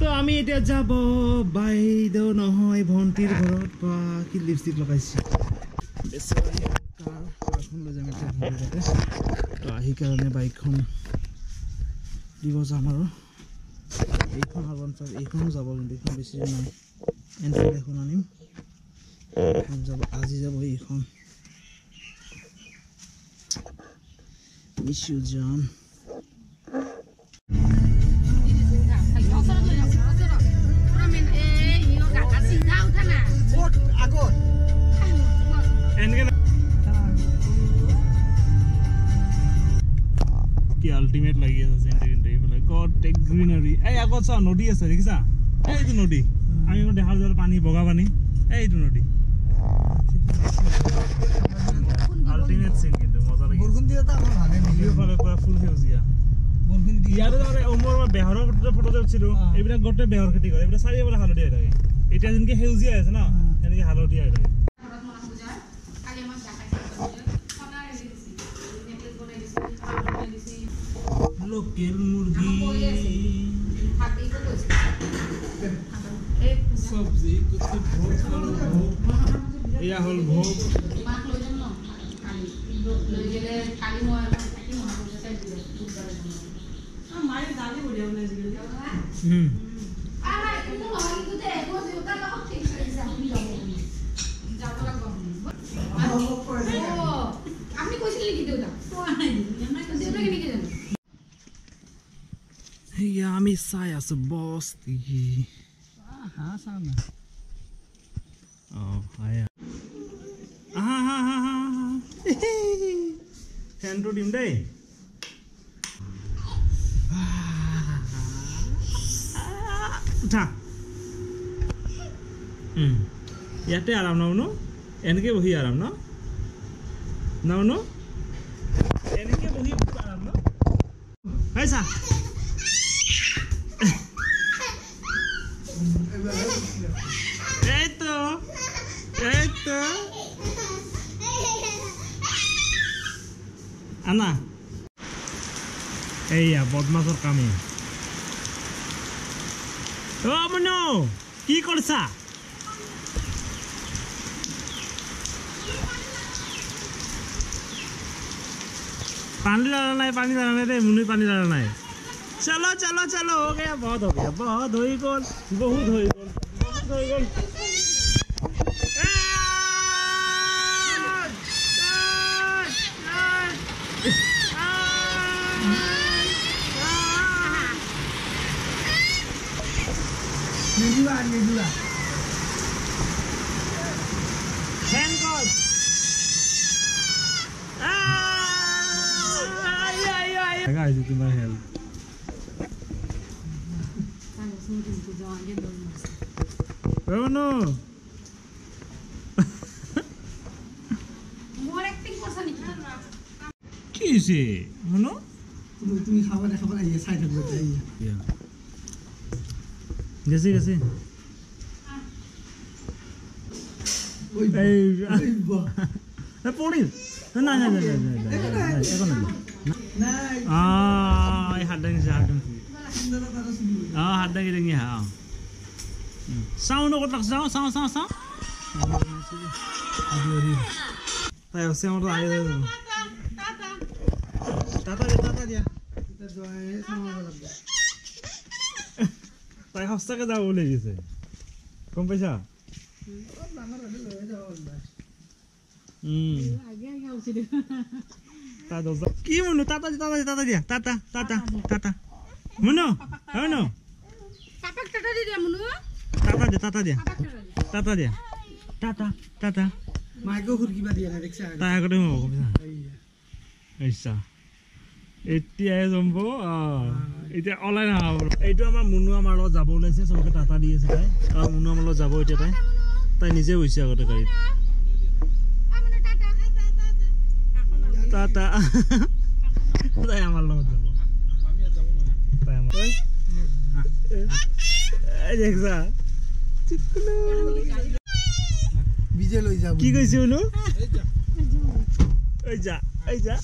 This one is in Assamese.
তো আমি এতিয়া যাব বাইদেউ নহয় ভণ্টিৰ ঘৰত বা কি লিপষ্টিক লগাইছে কাৰখন লৈ যাম এতিয়া ভণ্টিৰ তাতে তো আহি কাৰণে বাইকখন দিব যাম আৰু এইখন আৰবান চাৰ এইখনো যাব কিন্তু এইখন বেছি নাই এনফিল্ড এখন আনিম এইখন যাব আজি যাব এইখন মিছ ইউ জন ultimate lagi আছে সেন্টার এইফালে গড টেক গ্রিনারি এই আগত চা নদী আছে দেখিছা এইটো নদী আমি দেখাৰ জল পানী বগা পানী এইটো নদী আল্টিমেট সিন কিন্তু মজা লাগে বৰগুন দিয়া তা আমাৰ ভালে ভিডিও ফালে পুৰা ফুল সেউজিয়া বৰগুন দিয়া আৰু মানে ওমৰ বেহৰৰ ফটো দেখিছিলো এইবিলাক গটে বেহৰ খেতি কৰে এইবিলাক চাৰিওফালে হালধীয়া হৈ থাকে এতিয়া যেনকে সেউজিয়া আছে না তেনেকে হালধীয়া হৈ থাকে লোকেল মুরগি সবজি কুতে ভোগ খালো ভোগ ইয়া হল ভোগ মাছ লৈ যাম ন কালি লৈ গেলে কালি মই কি মহা বজাতে দিলে দুধৰে যাম মায়ে দালি বঢ়িয়া বনাইছিল আৰে তুমি নহয় কুতে এগো দেউতা লগত ঠিক কৰি যাম আমি যাব লাগব আপনি কইছিলেন কি দেউতা তো নাই আমি তো দেউতা কি কি জানো Ja, mi sai aso boss di. Aha, sana. Oh, aya. Aha. Hand to dim dai. Uta. Yate aram na uno. Enke bohi aram na. Na uno. Enke bohi aram na. Hai sa. Eto Ana Eya বদমাছৰ কামে ও মনো কি কৰিছা पानी डाला नहीं रे मुन्नी पानी डाला नहीं चलो हो गया बहुत हो गया बहुत हो गया Nidura. Thank God. I got it to my help. Oh no. More acting person. Kisi, no? তুমি খাবার এই সাইডে বসে যাই গেছে ওই এই বাহ এ পড়ি না এখন না এই হাডাং হাডাং দেখি হ্যাঁ সাউন্ড কত সাউন্ড তাই আছে আমার আগে টাটা দিয়া এটা জয় সামনে লাগবে তাই হস্তাকে যাও বলে গেছে কম পয়সা আগে আউছিল তা দজ কি মনু টাটা দিয়া টাটা মনু হনো পাপাক টাটা দিয়া মনু টাটা দিয়া টাটা মাইকো খুরকিবা দিয়া না দেখছা তাই আগতে হবো কম পয়সা এইসা এতিয়াই জম্ব এতিয়া অনলাইন আহা এইটো আমাৰ মুনু আমাৰ লগত যাব ওলাইছে সবকে টাটা দি আছে তাই মুনু আমাৰ লগত যাব এতিয়া তাই নিজে হৈছে আগতে গাড়ীত টাটা তাই আমাৰ লগত যাব তাই আমাৰ এই দেখছা চিকলো বিজে লৈ যাব কি কৈছে বলো এই যা